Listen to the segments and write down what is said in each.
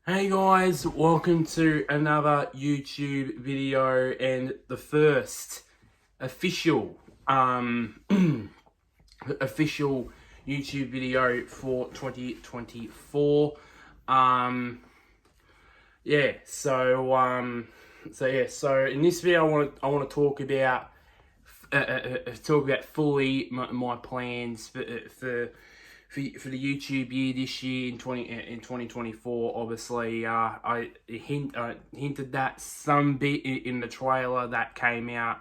Hey guys, welcome to another YouTube video and the first official official YouTube video for 2024. Um so in this video I want to talk about fully my plans for the YouTube year this year in 2024. Obviously, I hinted that some bit in the trailer that came out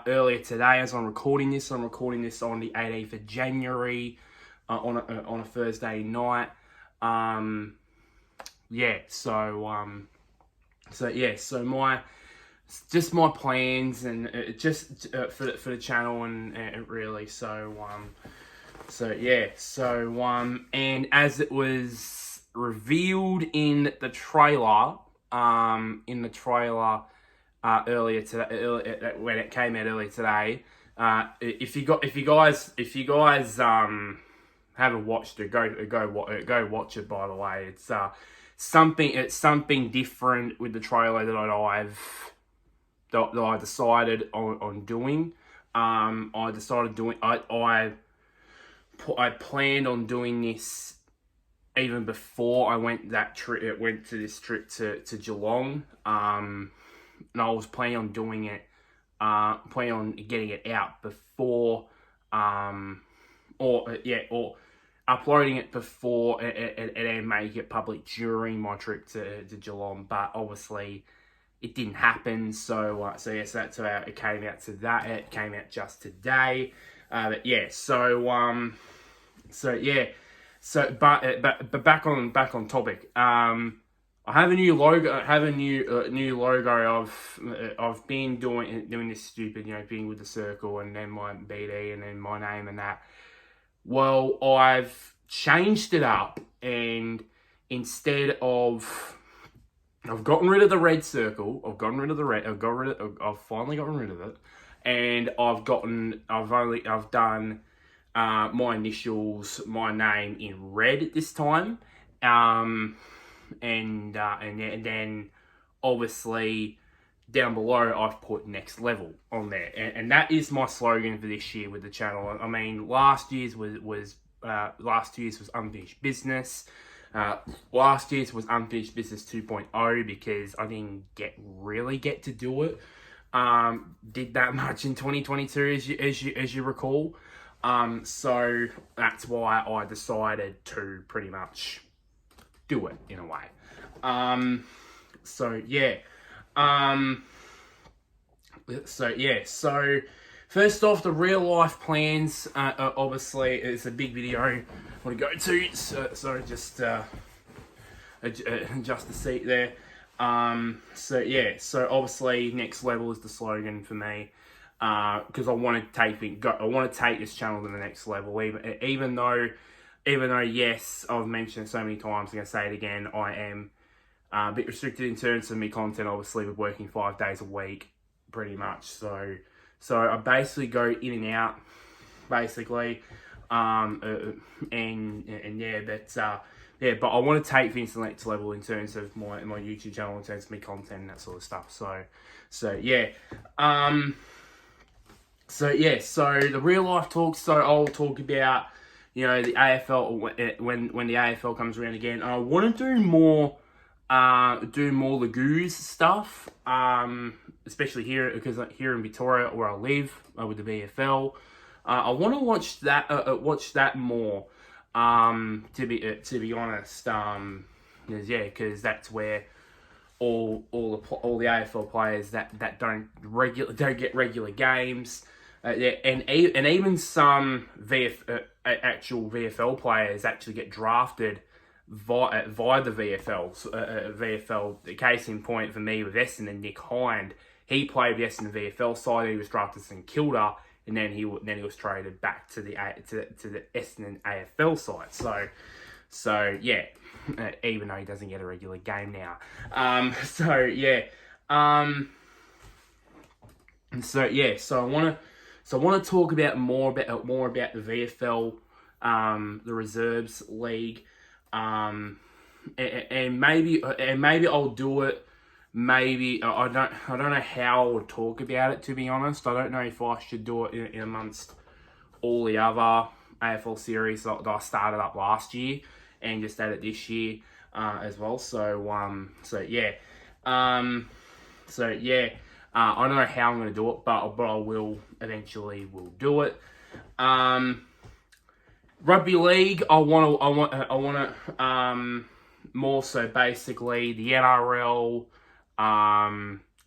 earlier today. As I'm recording this on the 18th of January on a Thursday night. So my just my plans and for the channel and really and as it was revealed in the trailer, earlier today, when it came out earlier today, if you guys haven't watched it, go watch it. By the way, it's something different with the trailer that I decided on doing. I planned on doing this even before I went to this trip to Geelong. And I was planning on doing it, planning on getting it out before, or uploading it before and then make it public during my trip to Geelong. But obviously, it didn't happen. So that's how it came out to that. It came out just today. But back on topic. I have a new logo. I have a new logo. I've been doing this stupid, being with the circle and then my BD and then my name and that. Well, I've changed it up, and instead of, I've gotten rid of the red circle. I've finally gotten rid of it, and I've done my initials, my name in red this time, and then obviously down below I've put next level on there, and that is my slogan for this year with the channel. I mean, last year's was unfinished business. Last year's was Unfinished Business 2.0 because I didn't really get to do it. Did that much in 2022 as you recall. So that's why I decided to pretty much do it in a way. So first off, the real life plans. Obviously, it's a big video I want to go to. So just adjust the seat there. So obviously, next level is the slogan for me. Because I want to take this channel to the next level. Even though, yes, I've mentioned it so many times, I'm gonna say it again. I am a bit restricted in terms of my content. Obviously, with working 5 days a week, pretty much. So I basically go in and out, basically, but I want to take things to the next level in terms of my YouTube channel, in terms of my content and that sort of stuff. So the real life talk. So I'll talk about the AFL when the AFL comes around again. I want to do more Lagoos stuff, especially here in Victoria where I live with the VFL. I want to watch that more. To be honest, because that's where all the AFL players that don't get regular games. And even some actual VFL players actually get drafted via the VFL. The case in point for me with Essendon, Nick Hind, he played with Essendon VFL side. He was drafted to St Kilda, and then he was traded back to the Essendon AFL side. So even though he doesn't get a regular game now. So I want to talk about more about the VFL, the reserves league, and maybe I'll do it. Maybe I don't know how I would talk about it, to be honest. I don't know if I should do it in amongst all the other AFL series that I started up last year and just add it this year as well. So yeah. I don't know how I'm going to do it, but I will eventually do it. Rugby league, I want to more so basically the NRL,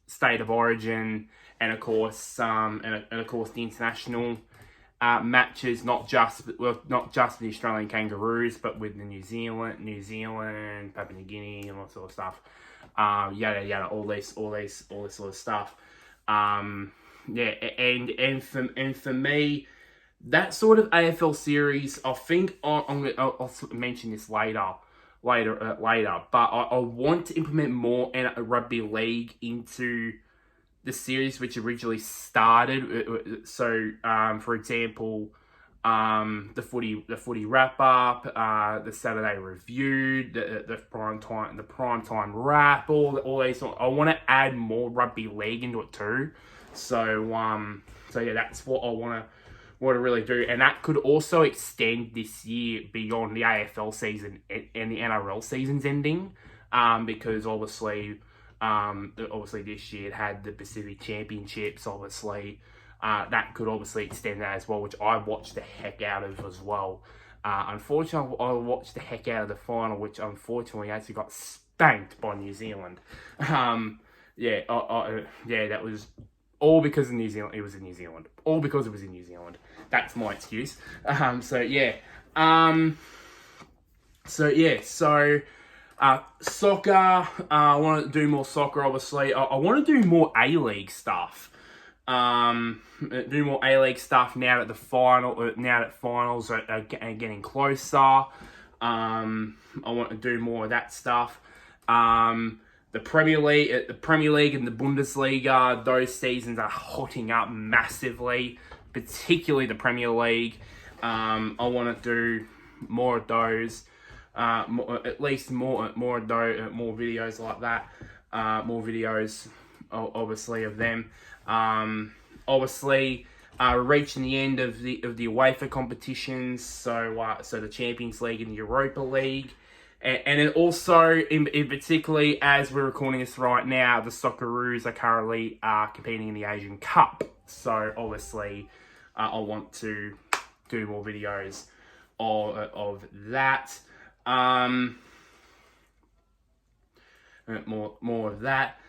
state of origin, and of course the international matches, not just the Australian Kangaroos, but with the New Zealand, Papua New Guinea, and all that sort of stuff. Yada yada, all this sort of stuff. Yeah, and for me, that sort of AFL series, I think I'll mention this later. But I want to implement more rugby league into the series which originally started. So, for example, the footy wrap up, the Saturday review, the prime time wrap, all these. I want to add more rugby league into it too. So yeah, that's what I want to really do, and that could also extend this year beyond the AFL season and the NRL season's ending, because obviously this year it had the Pacific Championships. Obviously, that could obviously extend that as well, which I watched the heck out of as well. Unfortunately, I watched the heck out of the final, which unfortunately actually got spanked by New Zealand. Yeah, that was all because of New Zealand. It was in New Zealand. All because it was in New Zealand. That's my excuse. Soccer. I want to do more soccer, obviously. I want to do more A-League stuff. Do more A-League stuff now that finals are getting closer. I want to do more of that stuff. The Premier League and the Bundesliga, those seasons are hotting up massively, particularly the Premier League. I want to do more of those, at least more videos like that, more videos, obviously, of them. Reaching the end of the UEFA competitions, so the Champions League and the Europa League. And then also, in particularly, as we're recording this right now, the Socceroos are currently competing in the Asian Cup. So, obviously, I want to do more videos of that. More of that.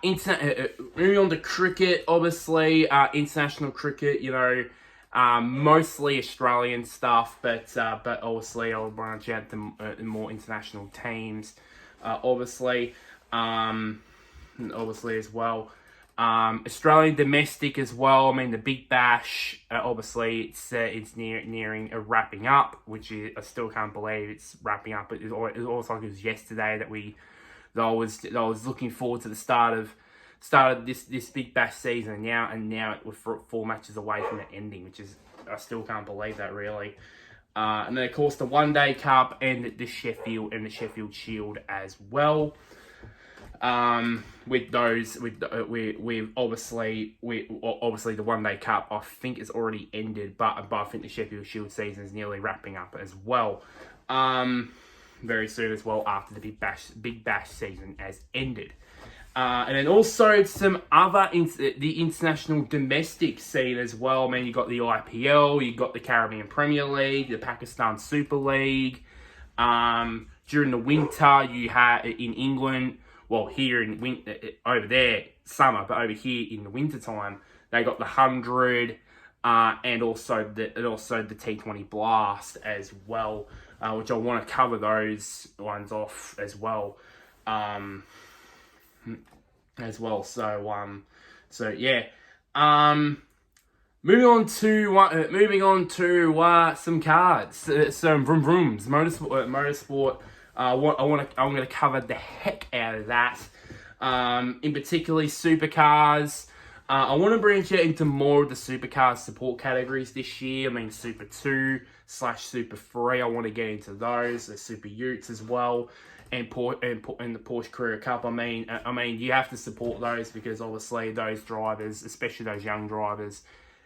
Moving on to cricket, obviously, international cricket, mostly Australian stuff, but obviously I'll branch out to more international teams, obviously as well. Australian domestic as well. I mean, the Big Bash, obviously it's nearing a wrapping up, which I still can't believe it's wrapping up. It was almost like it was yesterday that I was looking forward to the start of this Big Bash season, and now we're 4 matches away from it ending, which is, I still can't believe that, really. And then of course the One Day Cup and the Sheffield Shield as well. With obviously the One Day Cup, I think it's already ended, but I think the Sheffield Shield season is nearly wrapping up as well. Very soon as well, after the Big Bash season has ended. And then also some other the international domestic scene as well. I mean, you got the IPL, you got the Caribbean Premier League, the Pakistan Super League. During the winter, you have in England. Well, here in over there summer, but over here in the winter time, they got the 100, and also the T20 Blast as well, which I want to cover those ones off as well. So yeah. Moving on to some cards, some vroom vrooms, motorsport. I'm going to cover the heck out of that. In particularly supercars. I want to branch out into more of the supercars support categories this year. I mean, Super 2, slash Super 3. I want to get into those, the Super Utes as well, and the Porsche Carrera Cup. I mean, you have to support those because obviously those drivers, especially those young drivers,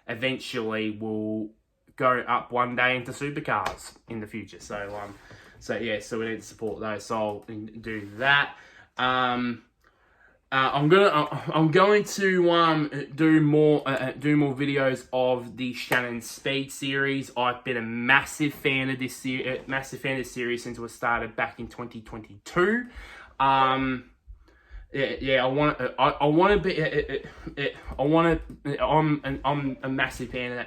eventually will go up one day into supercars in the future. So yeah, so we need to support those. So I'll do that. I'm going to do more videos of the Shannon Speed series. I've been a massive fan of this series since it was started back in 2022. I'm a massive fan of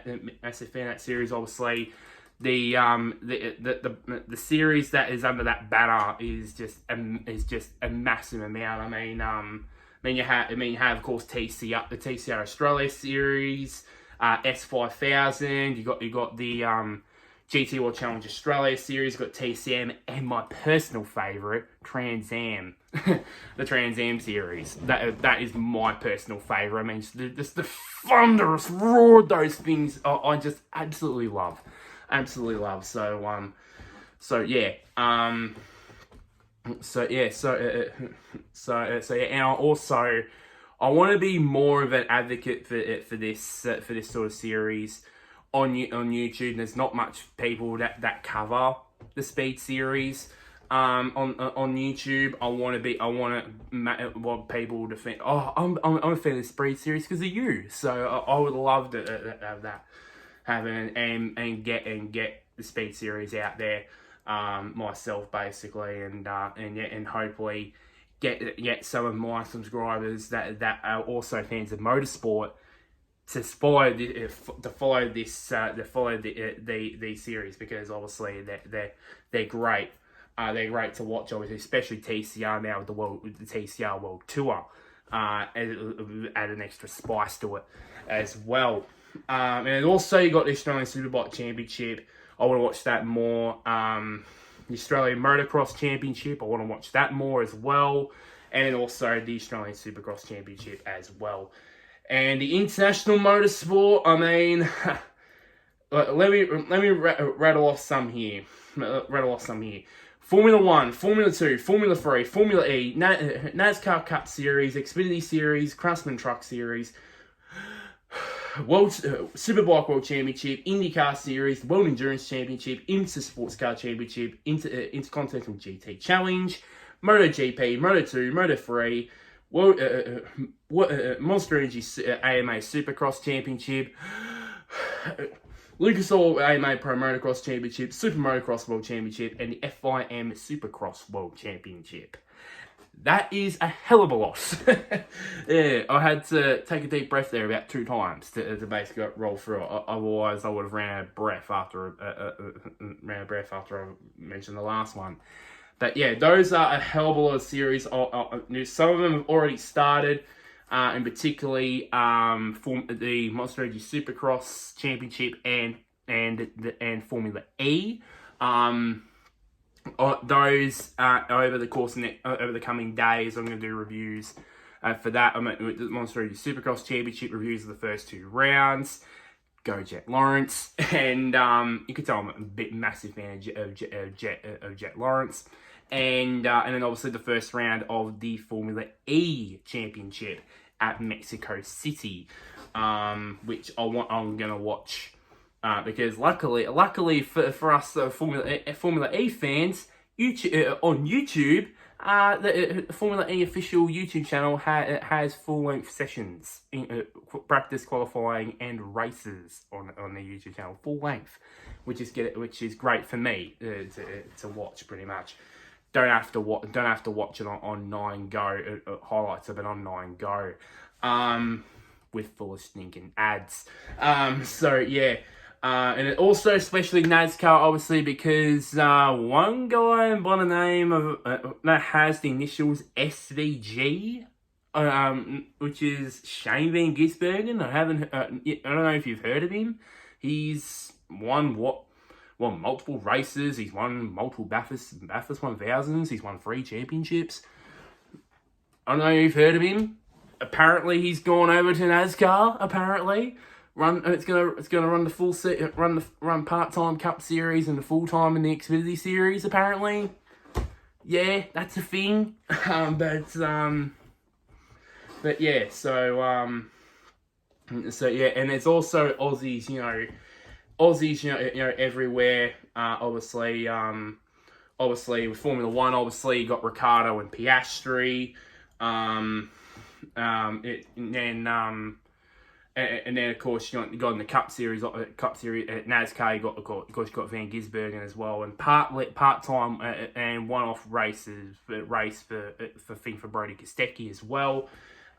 that series. Obviously, the series that is under that banner is just a massive amount. I mean, you have of course the TCR Australia series, S5000. You got the GT World Challenge Australia series. You got TCM, and my personal favourite, Trans Am, the Trans Am series. That is my personal favourite. I mean, just the thunderous roar those things I just absolutely love. So yeah. And I want to be more of an advocate for this sort of series on YouTube. There's not much people that cover the Speed series on YouTube. I want people to think, oh, I'm a fan of the Speed series because of you. So I would love to have that happen and get the Speed series out there myself, basically, and hopefully get some of my subscribers that are also fans of motorsport to follow these series, because obviously they're great. They're great to watch, obviously, especially TCR now with the TCR World Tour. Add an extra spice to it as well. And also you got the Australian Superbike Championship. I want to watch that more. The Australian Motocross Championship, I want to watch that more as well. And also the Australian Supercross Championship as well. And the international motorsport, I mean, let me rattle off some here. Formula 1, Formula 2, Formula 3, Formula E, NASCAR Cup Series, Xfinity Series, Craftsman Truck Series, Superbike World Championship, IndyCar Series, World Endurance Championship, Inter Sports Car Championship, Intercontinental GT Challenge, MotoGP, Moto2, Moto3, Monster Energy AMA Supercross Championship, Lucas Oil AMA Pro Motocross Championship, Super Motocross World Championship, and the FIM Supercross World Championship. That is a hell of a lot. Yeah, I had to take a deep breath there about 2 times to basically roll through it. Otherwise, I would have ran out of breath after I mentioned the last one. But yeah, those are a hell of a lot of series. Some of them have already started, and particularly the Monster Energy Supercross Championship and Formula E. Those over the course of over the coming days, I'm going to do reviews for that. I'm at the Monster Energy Supercross Championship reviews of the first 2 rounds. Go Jet Lawrence, and you can tell I'm a bit massive fan of Jet Lawrence, and then obviously the first round of the Formula E Championship at Mexico City, which I'm gonna watch. Because luckily for us Formula E fans, on YouTube, the Formula E official YouTube channel has full-length sessions, practice, qualifying, and races on the YouTube channel, full length, which is great for me to watch. Pretty much, don't have to watch it on 9Go, highlights of it on 9Go, with full of stinking ads. So yeah. And it also, especially NASCAR, obviously, because one guy by the name of that has the initials SVG, which is Shane Van Gisbergen. I don't know if you've heard of him. He's won multiple races. He's won multiple Bathurst 1000s. He's won 3 championships. I don't know if you've heard of him. Apparently, he's gone over to NASCAR. Apparently. It's gonna run the full set, run part-time Cup Series and the full-time in the Xfinity Series. Apparently, yeah, that's a thing. But yeah, so yeah, and there's also Aussies, everywhere. Obviously with Formula One, obviously you got Ricciardo and Piastri. And then of course you got in the Cup Series at NASCAR. You got Van Gisbergen as well, and part time and one off race for Brody Kostecki as well.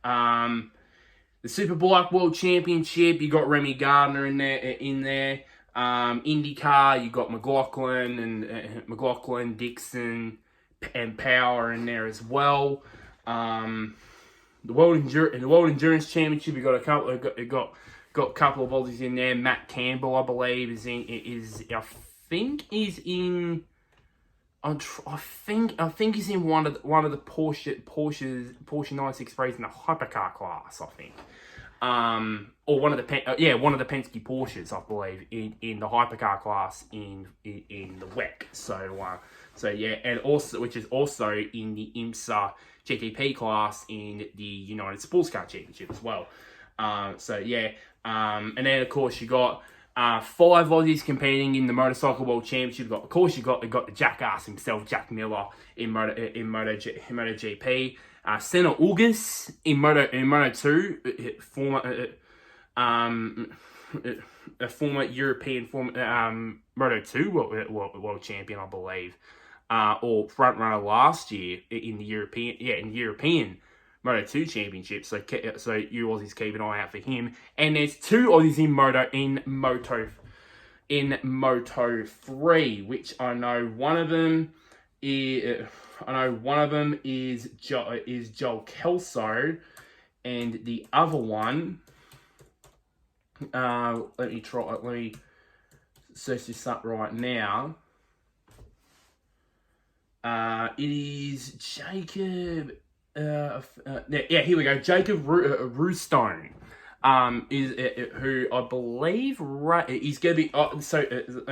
The Superbike World Championship, you got Remy Gardner in there. IndyCar, you got McLaughlin, Dixon, and Power in there as well. The World Endurance Championship, you got a couple of Aussies in there. Matt Campbell, I believe, is in. I think he's in one of the Porsche 96 race in the hypercar class, I think. Or one of the Penske Porsches, I believe, in the hypercar class in the WEC. So yeah, and also which is also in the IMSA GTP class in the United Sports Car Championship as well. So yeah, and then of course you got 5 Aussies competing in the Motorcycle World Championship. You got the jackass himself, Jack Miller in MotoGP. Senna August in Moto2, former European Moto2 world champion, I believe, or front runner last year in the European Moto2 Championship. So you Aussies keep an eye out for him. And there's 2 Aussies in Moto3, which I know one of them is. Joel Kelso, and the other one. Let me search this up right now. It is Jacob. Here we go. Jacob Roostone. Who I believe he's going to be. Let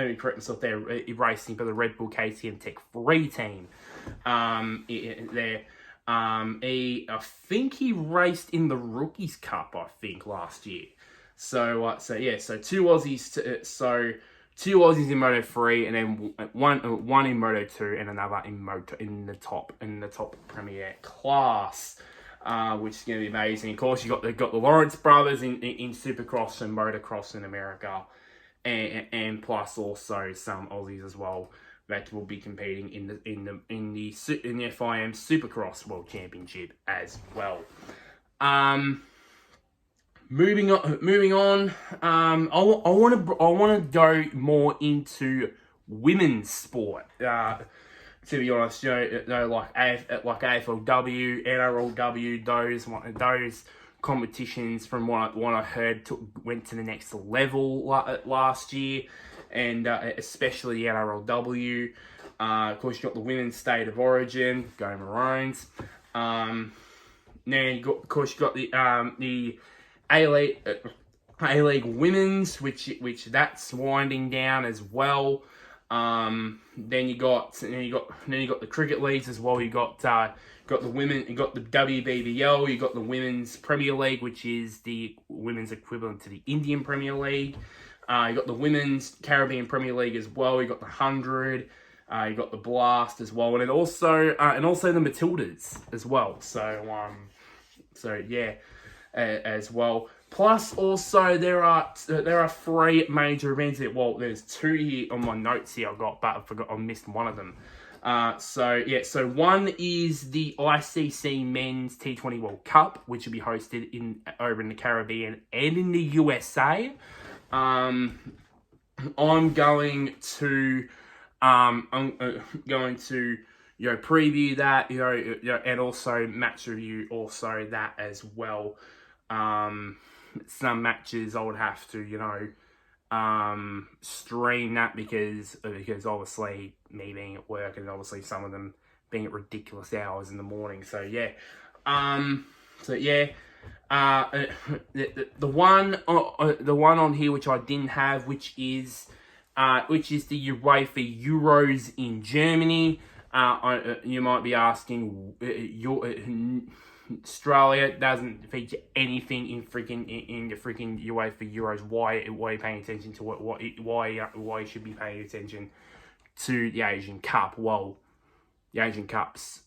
me correct myself there. Racing for the Red Bull KTM Tech 3 team. I think he raced in the Rookies Cup, I think, last year. So 2 Aussies. Two Aussies in Moto3, and then one in Moto2, and another in the top Premier class. Which is going to be amazing. Of course, they've got the Lawrence brothers in Supercross and Motocross in America, and plus also some Aussies as well that will be competing in the FIM Supercross World Championship as well. Moving on. I want to go more into women's sport. To be honest, like AFLW, NRLW, those competitions, from what I heard, went to the next level last year, and especially the NRLW. Of course, you got the Women's State of Origin, go Maroons. Now you got the A-League Women's, which that's winding down as well. Then you got the cricket leagues as well. You got the women, you got the WBBL, you got the Women's Premier League, which is the women's equivalent to the Indian Premier League. You got the Women's Caribbean Premier League as well. You got the 100. You got the Blast as well, and then also the Matildas as well. So yeah, as well. Plus, also there are 3 major events. Well, there's 2 here on my notes here. I missed one of them. So one is the ICC Men's T20 World Cup, which will be hosted over in the Caribbean and in the USA. I'm going to preview that, and also match review also that as well. Some matches I would have to, stream that because obviously me being at work, and obviously some of them being at ridiculous hours in the morning. So yeah. the one on here which I didn't have, which is the UEFA Euros in Germany. You might be asking, Australia doesn't feature anything in the freaking UEFA Euros. Why are you paying attention to why you should be paying attention to the Asian Cup? Well, the Asian Cup's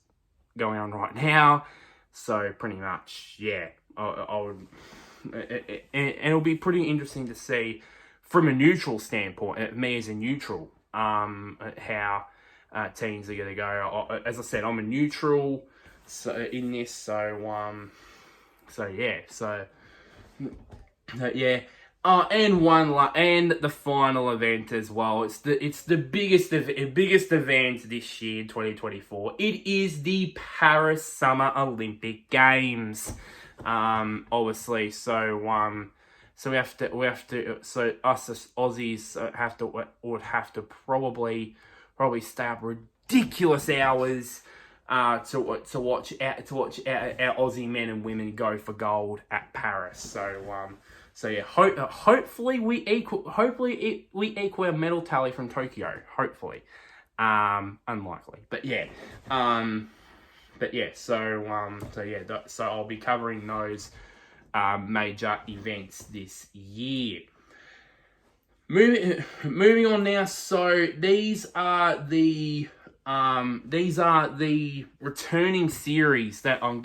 going on right now, so pretty much, yeah. I would, and it'll be pretty interesting to see from a neutral standpoint, me as a neutral, how teams are going to go. As I said, I'm a neutral in this, so yeah. And the final event as well. It's the biggest event this year, 2024. It is the Paris Summer Olympic Games. Obviously, so we have to, so us as Aussies would have to probably stay up ridiculous hours to watch our Aussie men and women go for gold at Paris. So yeah, hopefully we equal our medal tally from Tokyo. Hopefully, unlikely, but yeah. So I'll be covering those major events this year. Moving on now. So these are the returning series that I'm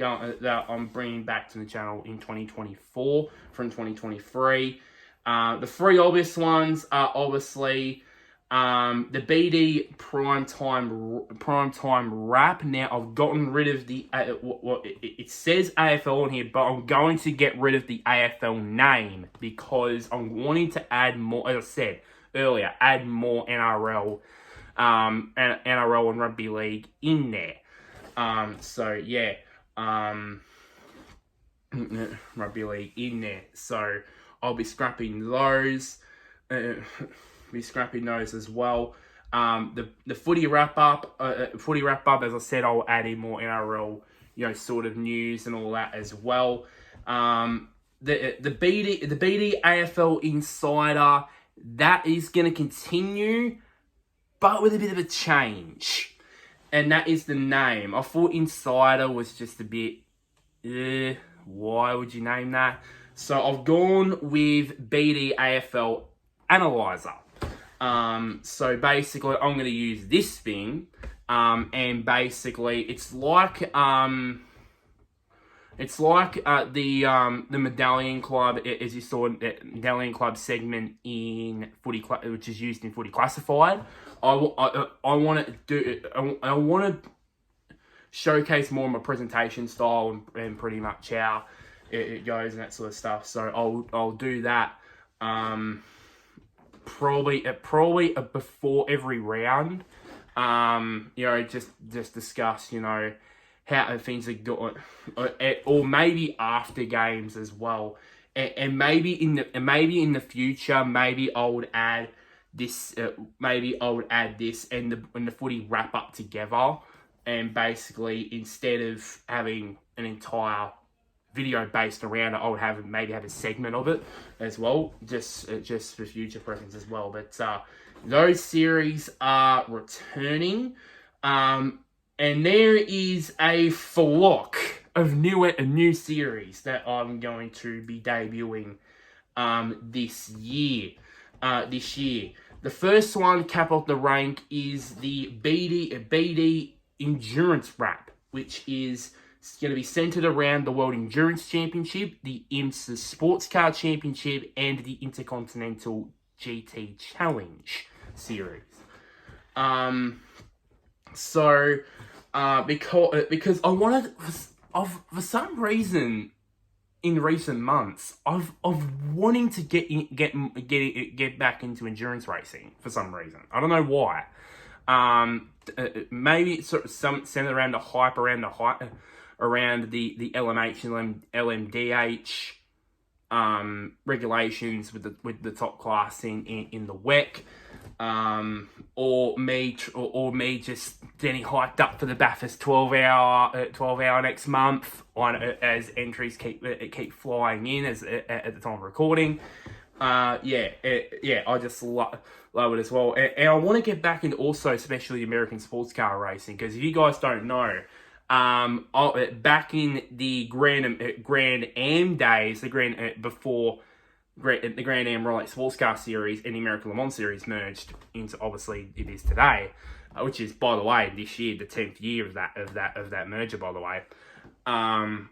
bringing back to the channel in 2024 from 2023. The three obvious ones are obviously the BD primetime wrap. Now I've gotten rid of the it says AFL on here, but I'm going to get rid of the AFL name because I'm wanting to add more. As I said earlier, add more NRL, and NRL and rugby league in there. Rugby league in there. So I'll be scrapping those. As well. The footy wrap up. As I said, I'll add in more NRL, sort of news and all that as well. The BD AFL Insider, that is going to continue, but with a bit of a change, and that is the name. I thought Insider was just a bit, why would you name that? So I've gone with BD AFL Analyzer. So basically, I'm going to use this thing, and basically, it's like the Medallion Club, as you saw, Medallion Club segment in Footy, which is used in Footy Classified. I want to showcase more of my presentation style and pretty much how it goes and that sort of stuff. So I'll do that. Probably before every round, just discuss, how things are going, or maybe after games as well, and maybe in the future, maybe I would add this, and the footy wrap up together, and basically instead of having an entire video based around it, I would have a segment of it as well, just for future preference as well. But those series are returning, and there is a flock of new series that I'm going to be debuting this year. The first one, cap off the rank, is the BD Endurance Wrap, which is going to be centered around the World Endurance Championship, the IMSA Sports Car Championship, and the Intercontinental GT Challenge series. Because I wanted, for some reason, in recent months, I've wanting to get back into endurance racing for some reason. I don't know why. Maybe it's sort of centered around the hype around the LMH and LMDH regulations with the top class in the WEC. or me just getting hyped up for the Bathurst 12 hour next month as entries keep flying in at the time of recording. I just love it as well, and I want to get back into also especially American sports car racing, because if you guys don't know, back in the Grand Am days, the Grand Am Rolex Sports Car Series and the American Le Mans Series merged into, obviously it is today, which is, by the way, this year the 10th year of that merger. By the way, the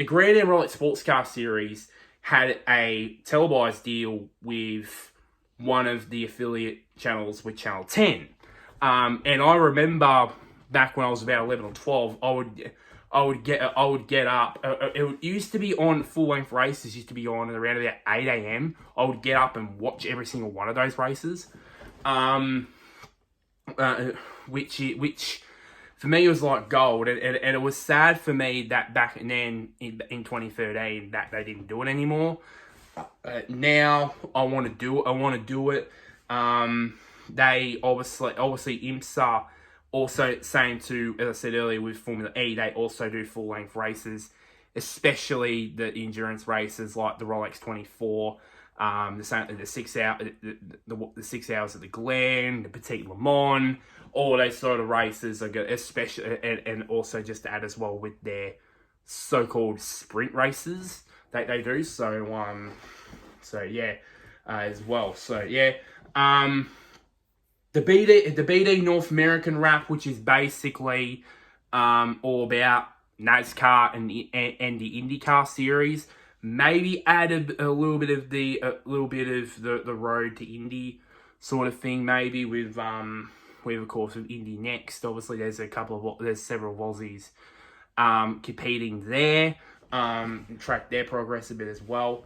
Grand Am Rolex Sports Car Series had a televised deal with one of the affiliate channels with Channel 10, and I remember back when I was about 11 or 12, I would get up. It used to be on full length races. Used to be on at around about 8 a.m. I would get up and watch every single one of those races, which for me was like gold. And it was sad for me that back then in 2013 that they didn't do it anymore. Now I want to do it. They obviously IMSA. Also, same to, as I said earlier, with Formula E, they also do full-length races, especially the endurance races like the Rolex 24, the 6 hour, the 6 hours at the Glen, the Petit Le Mans, all those sort of races are good, especially, and also just to add as well with their so-called sprint races that they do. As well. The BD North American Wrap, which is basically all about NASCAR and the IndyCar series, maybe added a little bit of the road to Indy sort of thing, maybe with of course with Indy Next. Obviously, there's several Aussies competing there, track their progress a bit as well.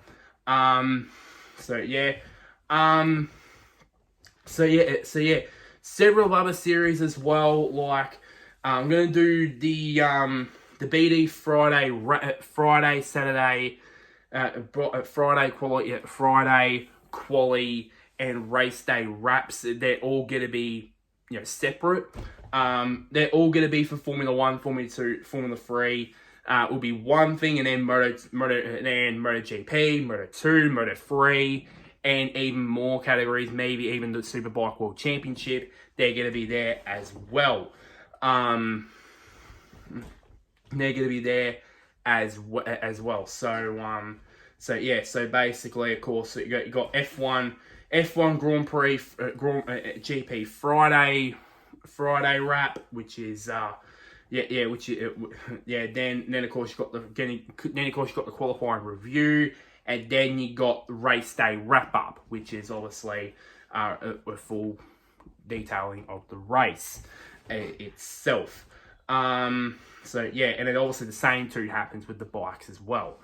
Several other series as well. Like I'm gonna do the BD Friday, Saturday, Friday quali and race day wraps. They're all gonna be separate. They're all gonna be for Formula 1, Formula 2, Formula 3. Will be one thing, and then MotoGP, Moto 2, Moto 3. And even more categories, maybe even the Superbike World Championship, they're going to be there as well. They're going to be there as well. So basically, of course, you got F1 Grand Prix, GP Friday wrap, which is Then of course you got the qualifying review. And then you got the race day wrap-up, which is obviously a full detailing of the race itself. And then obviously the same too happens with the bikes as well.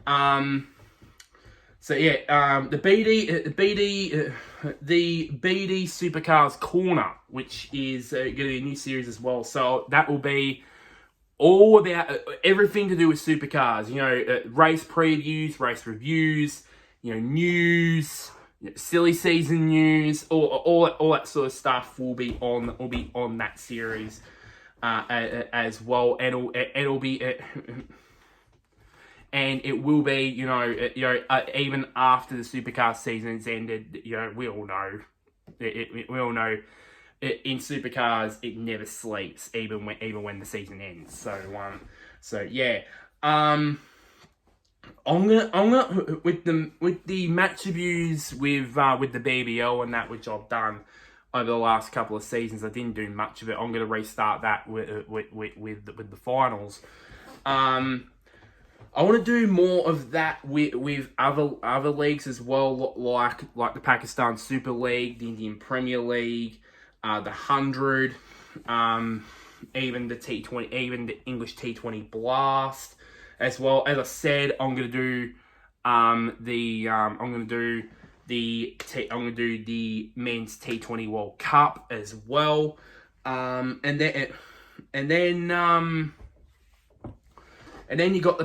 The BD Supercars Corner, which is going to be a new series as well. So that will be all about everything to do with supercars, race previews, race reviews, news, silly season news, all that sort of stuff will be on that series as well, and it'll be and it will be even after the supercar season's ended. We all know in supercars, it never sleeps, even when the season ends. I'm gonna with the match reviews with the BBL and that, which I've done over the last couple of seasons. I didn't do much of it. I'm gonna restart that with the finals. I want to do more of that with other leagues as well, like the Pakistan Super League, the Indian Premier League, the 100, even the T20, even the English T20 Blast as well. As I said, I'm gonna do the men's T20 World Cup as well, and then you got the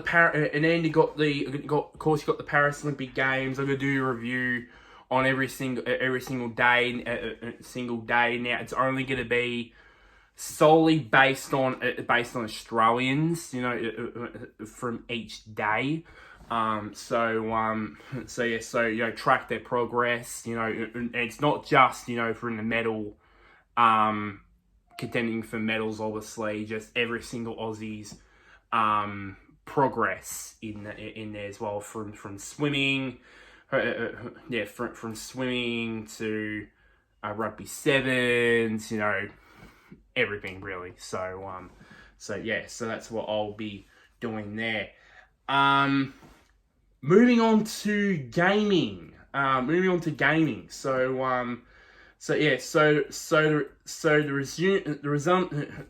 of course you got the Paris Olympic Games. I'm gonna do a review on every single day. Now it's only going to be solely based on Australians, you know, from each day. So you know, track their progress. You know, and it's not just, you know, for the medal, contending for medals. Obviously, just every single Aussie's progress in there as well, from swimming, from swimming to rugby sevens, you know, everything really. So so that's what I'll be doing there. Moving on to gaming. The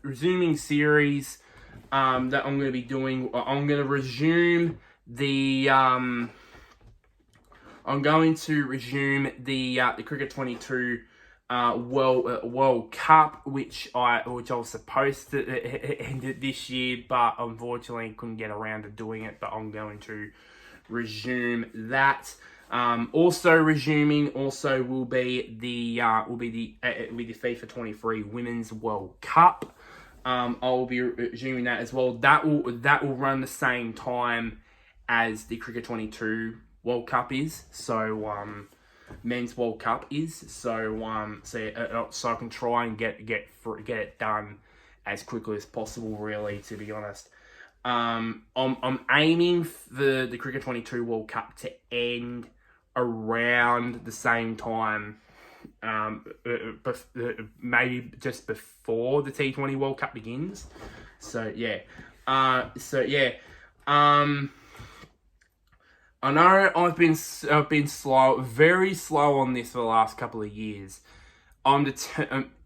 resuming series that I'm going to be doing. I'm going to resume the Cricket 22 World Cup, which I was supposed to end this year, but unfortunately couldn't get around to doing it. But I'm going to resume that. Also resuming will be the FIFA 23 Women's World Cup. I'll be resuming that as well. That will run the same time as the Cricket 22 World Cup is. So Men's World Cup is. So I can try and get it done as quickly as possible. Really, to be honest. I'm aiming for the Cricket 22 World Cup to end around the same time, maybe just before the T20 World Cup begins. So yeah. I know I've been slow, very slow on this for the last couple of years. I'm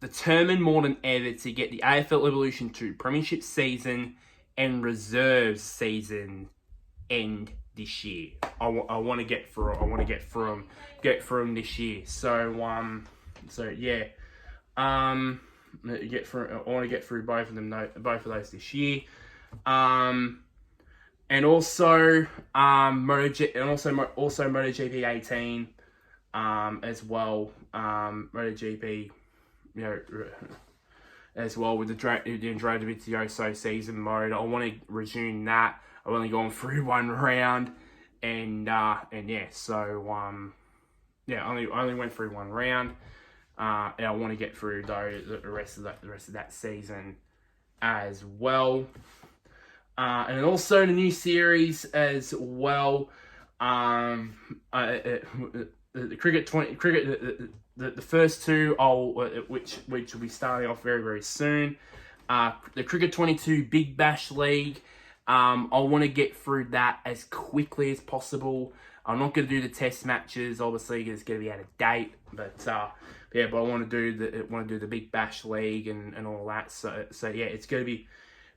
determined more than ever to get the AFL Evolution 2 Premiership season and reserves season end this year. I want to get through. I want to get through them this year. So yeah. I want to get through both of those this year. And also MotoGP 18 as well. MotoGP, you know, as well with the Drive to Vitioso season mode. I want to resume that. I've only gone through one round, and yeah, so only went through one round, and I want to get through the rest of that season as well, and also the new series as well. The the first two, which will be starting off very, very soon. The Cricket 22 Big Bash League. I want to get through that as quickly as possible. I'm not going to do the test matches, obviously, because it's going to be out of date. But I want to do the Big Bash League and all that. So yeah, it's going to be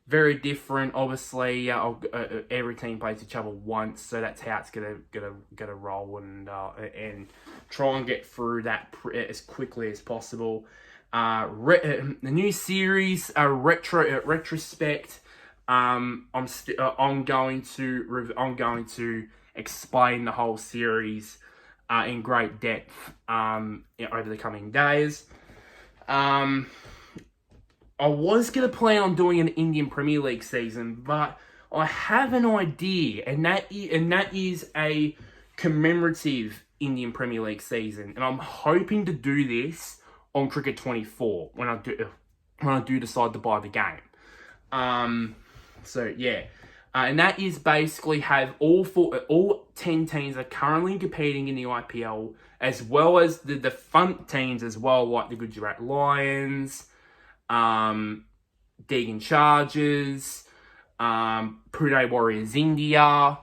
very different. Obviously, every team plays each other once, so that's how it's gonna roll, and try and get through that as quickly as possible. The new series, retrospect. I'm going to explain the whole series in great depth over the coming days. I was going to plan on doing an Indian Premier League season, but I have an idea, and that is a commemorative Indian Premier League season, and I'm hoping to do this on Cricket 24 when I do decide to buy the game. So yeah, and that is basically have all 10 teams are currently competing in the IPL, as well as the defunct teams as well, like the Gujarat Lions, Deegan Chargers, Pune Warriors India,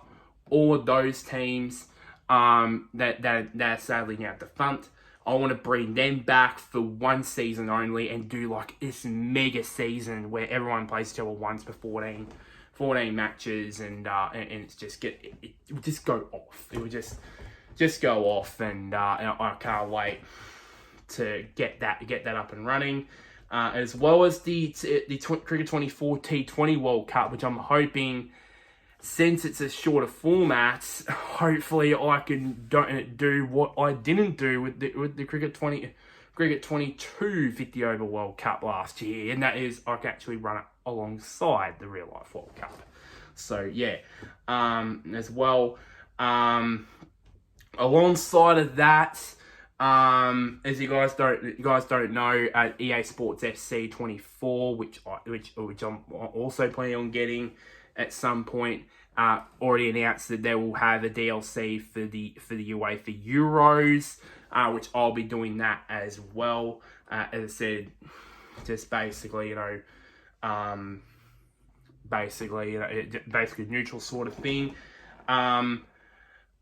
all of those teams that are sadly now defunct. I want to bring them back for one season only and do like this mega season where everyone plays each other once for 14 matches, and it's just it would just go off. It would just go off, and I can't wait to get that up and running. As well as the Cricket 24 T20 World Cup, which I'm hoping since it's a shorter format, hopefully I can do what I didn't do with the Cricket 22 50 over World Cup last year, and that is I can actually run it alongside the real life World Cup. So yeah, as well, alongside of that, as you guys don't know, EA Sports FC 24, which I'm also planning on getting at some point, already announced that they will have a DLC for the UEFA Euros, which I'll be doing that as well. As I said, just basically, basically neutral sort of thing. I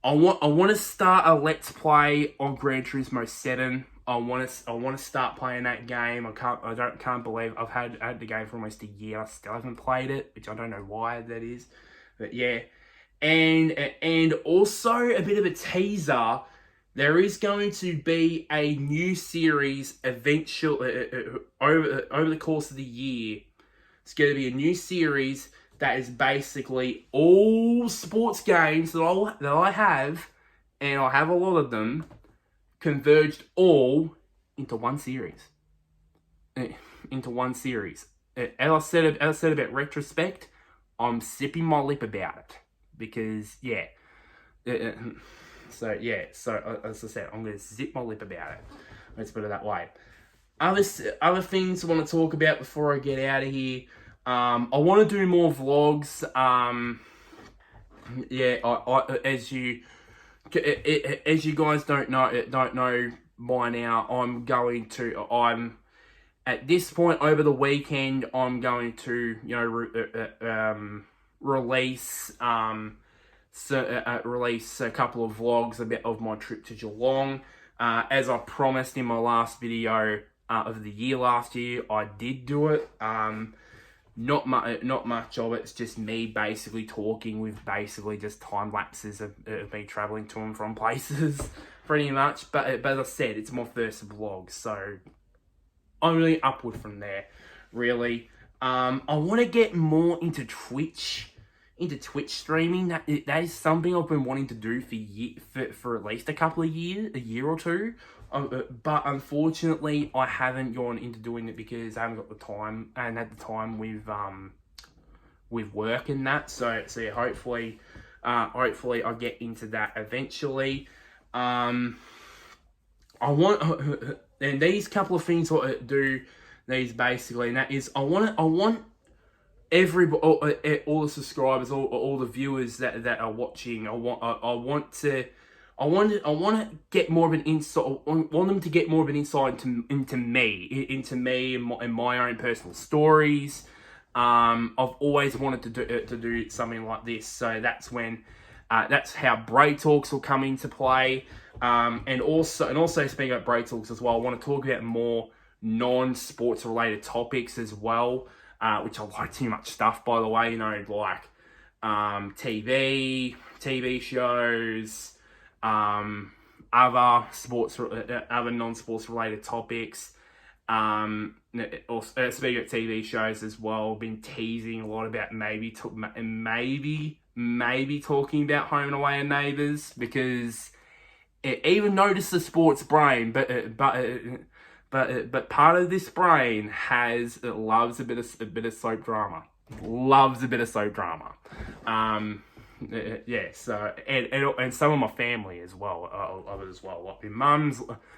want to start a Let's Play on Gran Turismo 7. I want to start playing that game. I can't believe I've had the game for almost a year. I still haven't played it, which I don't know why that is. But yeah. And also a bit of a teaser. There is going to be a new series eventually over the course of the year. It's going to be a new series that is basically all sports games that I have, and I have a lot of them, converged all into one series. As I said about retrospect, I'm sipping my lip about it because yeah. So as I said, I'm going to zip my lip about it. Let's put it that way. Other things I want to talk about before I get out of here. I want to do more vlogs. As you guys don't know by now, I'm at this point over the weekend. I'm going to release release a couple of vlogs of my trip to Geelong. As I promised in my last video of the year last year, I did do it. Not much of it. It's just me basically talking with basically just time lapses of me traveling to and from places, pretty much. But as I said, it's my first vlog, so I'm really upward from there. Really, I want to get more into Twitch streaming. That is something I've been wanting to do for at least a couple of years, a year or two. But unfortunately, I haven't gone into doing it because I haven't got the time, and at the time with work and that. So yeah, hopefully I'll get into that eventually. I want, and these couple of things I do these basically, and that is I want everybody, all the subscribers, all the viewers that are watching. I want to get more of an insight. I want them to get more of an insight into me and my own personal stories. I've always wanted to do something like this, so that's how Braid Talks will come into play. And also speaking about Braid Talks as well, I want to talk about more non-sports related topics as well, which I like too much stuff, by the way. Like TV shows. Other non-sports related topics. Also, speaking of TV shows as well, I've been teasing a lot about maybe talking about Home and Away and Neighbours, because even though this is a sports brain, but part of this brain loves a bit of soap drama. Loves a bit of soap drama. Yeah, so and some of my family as well of it as well. Like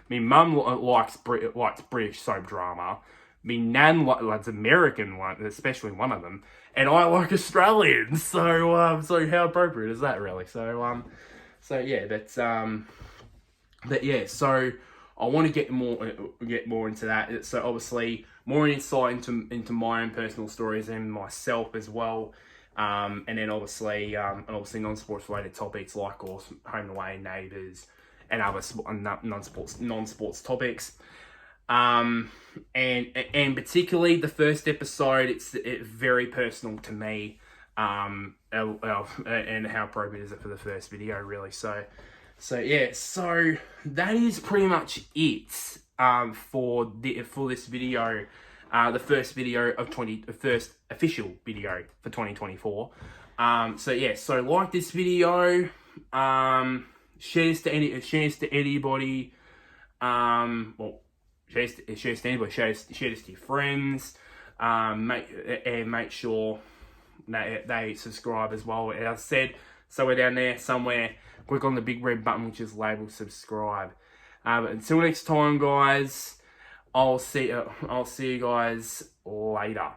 my mum likes British soap drama. My nan likes American one, especially one of them, and I like Australian. So how appropriate is that, really? So yeah, so I want to get more into that. So obviously more insight into my own personal stories and myself as well. And then obviously non-sports related topics like Home and Away, Neighbours, and other non-sports topics. And particularly the first episode, it's very personal to me. And how appropriate is it for the first video, really? So yeah, so that is pretty much it for this video. The first official video for 2024. So yeah, so like this video, share this to anybody. Well, share this to anybody. Share this to your friends. Make sure that they subscribe as well. As I said, somewhere down there, somewhere, click on the big red button which is labeled subscribe. But until next time, guys, I'll see you guys later.